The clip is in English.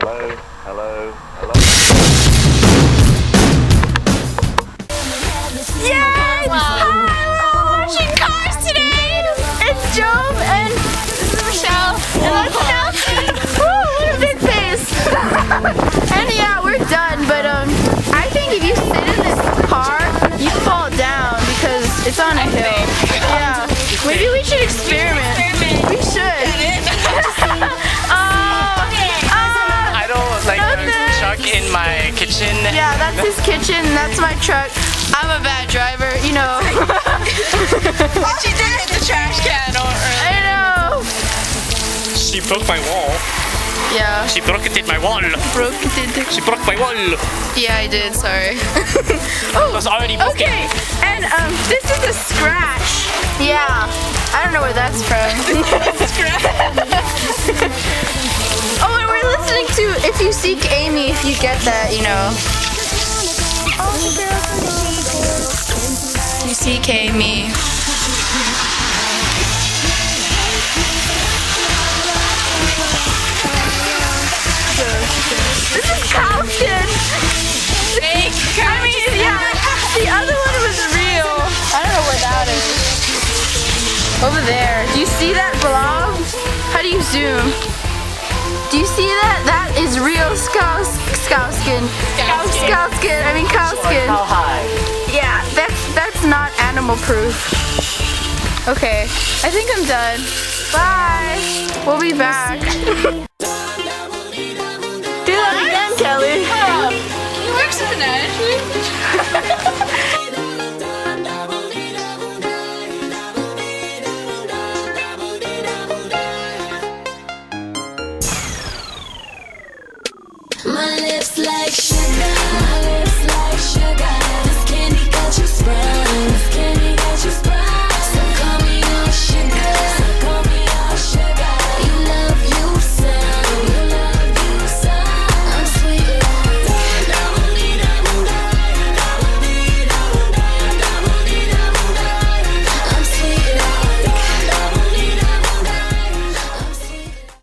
Hello, hello, hello. Yes! Hi, we're washing cars today! It's Job and this is Michelle and that's Nelson! Woo, what a big face! And yeah, we're done, but I think if you sit in this car, you fall down because it's on a hill. Yeah, maybe we should experiment. We should. I don't like the truck in my kitchen. Yeah, that's his kitchen, that's my truck. I'm a bad driver, you know. She did hit the trash can earlier. I know. She broke my wall. Yeah. She broke it in my wall. She broke my wall. Yeah, I did, sorry. It was already broken. Okay, and this is a scratch. Yeah, I don't know where that's from. Oh, and we're listening to If You Seek Amy, if you get that, you know. You seek Amy. This is Calston. Fake. I mean, yeah, the other one was real. I don't know where that is. Over there. Do you see that blob? How do you zoom? Do you see that? That is real Skowskin. I mean Cowskin. How high? Yeah, that's not animal proof. Okay, I think I'm done. Bye. We'll be back. Do that again, Kelly. He works with an edge. My lips like sugar, this candy got you sprung.